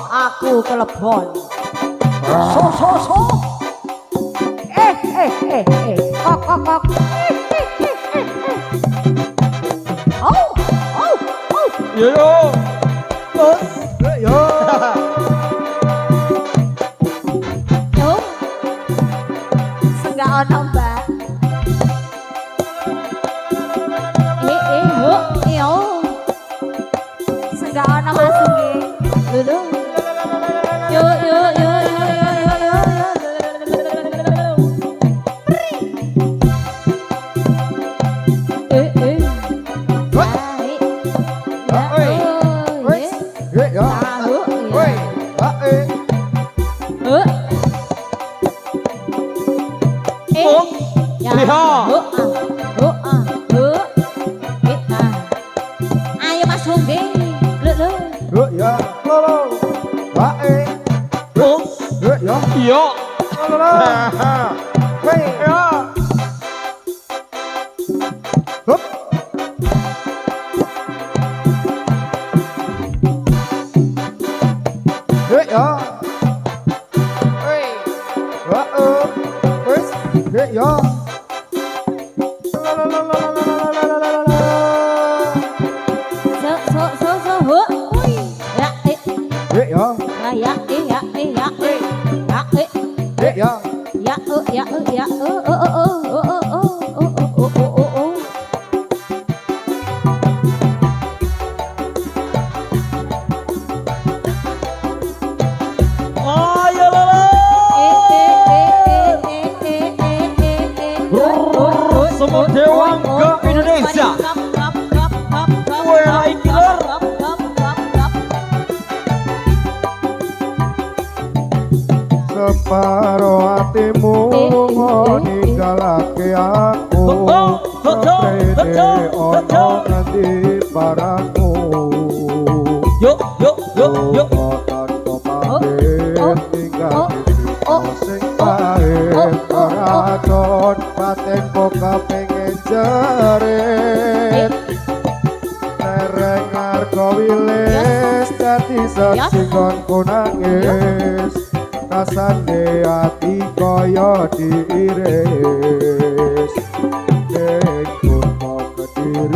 Aku kelebon. So. Kok. Oh. Yo. Enggak ono, Mbak. Yo. Enggak ono masuk nggih. Lho. Yo. Ayo masuk nggih. Lho. Ya. Bae. Ya. Iya. Wei. Ya. Hup. Ya. Wei. Wes. Ya. Semua dewan ke Indonesia. Wela ikiler. Separo hatimu ninggalake aku. Saprene ono nganti barangmu. Yo. Tanpa pamit ninggalake sing pahit. Racun paten kok pengen jerit. Lereng arko wilis dadi saksi konku nangis. Rasane ati kaya diiris. Ning kok kediri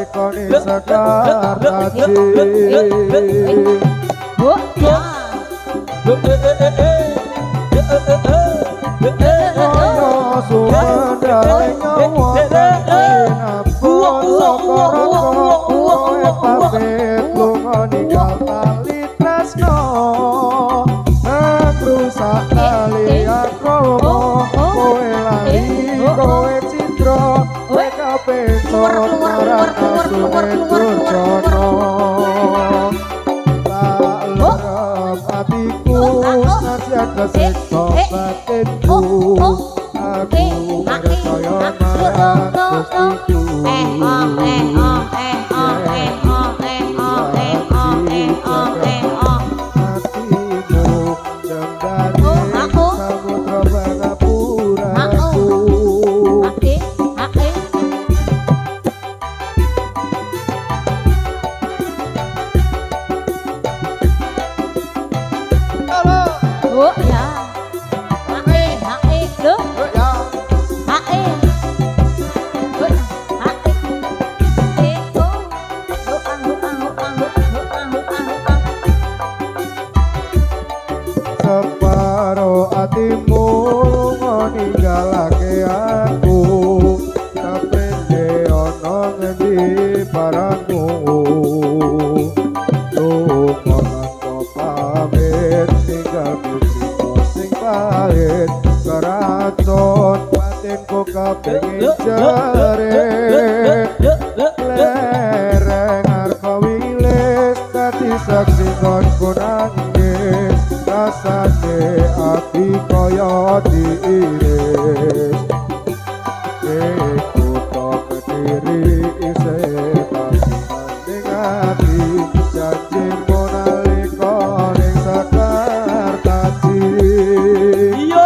Koni sekar hati. Separo atimu ninggalake aku. Saprene ono ngendi barangmu. Lunga tanpa pamit tinggal biji sing pahit. Keracun batinku kepengin jerit. Lereng arko wilis dadi saksi konku nangis. Rasane ati kaya diiris. Iku tok kediri isih pasang ati. Janjimu nalika ning sekar tadi. Iya.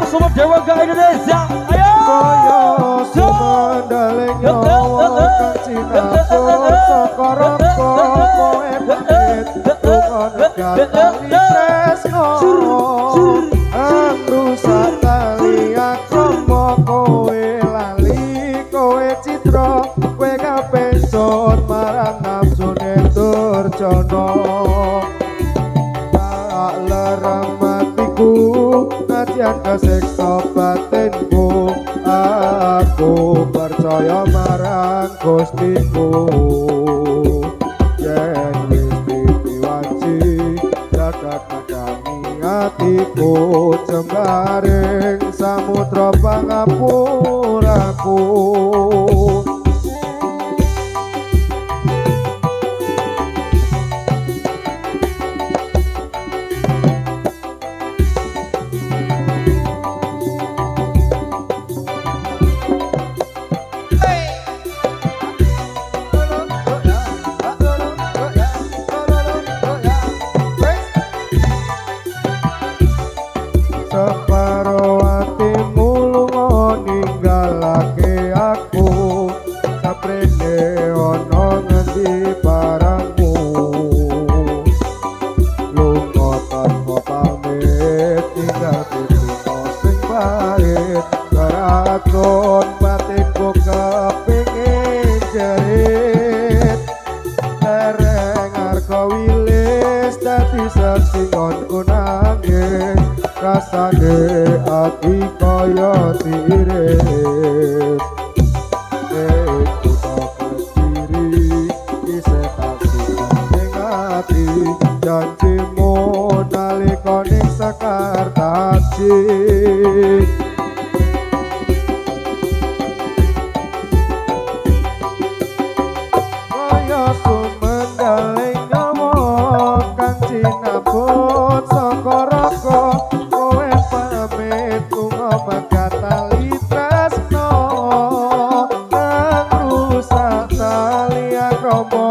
Semua dewa Indonesia. Ayo. Kaya sumendaling nyawa kang cinapun saka roko kowe pamit lunga negatani tresno rusak tali akrama kowe lali kowe citra kowe kapencut marang nafsune durjana tak lerem hatiku najan kesiksa batinku aku percaya marang Gustiku yen wis diwanci jagat madani hatiku jembaring samudra pangapuraku separo hatimu lunga ninggalake aku saprene ana ngendi barangmu lunga tanpa pamit tinggal dirimu sing pahit keracun batinku kepingin jerit dereng arga wilis dadi sesinggonku nangis rasane ati kaya tiris iku tak diri isih tak ning ati janjimu nalika ning sekar taji kaya sumendaling nyawa kang cinapun saka roko kowe pamit lunga megatali tresno kang rusak tali akrama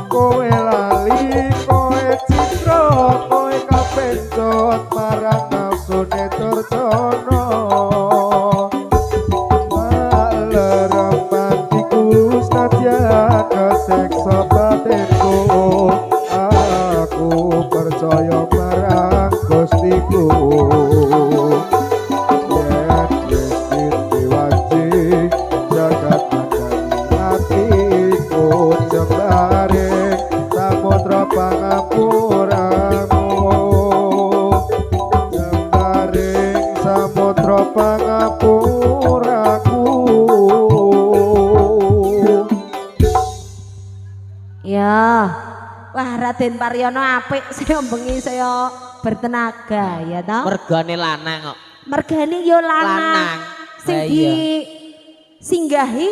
kowe lali kowe citra kowe kapencut marang nafsune durjana lerem hatiku senajan kesiksa batinku aku percaya marang Gustiku yen wis diwanci jagat madani hatiku jembaring samudra pangapuramu jembaring samudra pangapuraku. Ya, wah Raden Paryono apik saya bengi saya bertenaga ya toh. Mergane lanang kok. Mergane yo lanang. Lanang. Sing Lah iya. di singgahi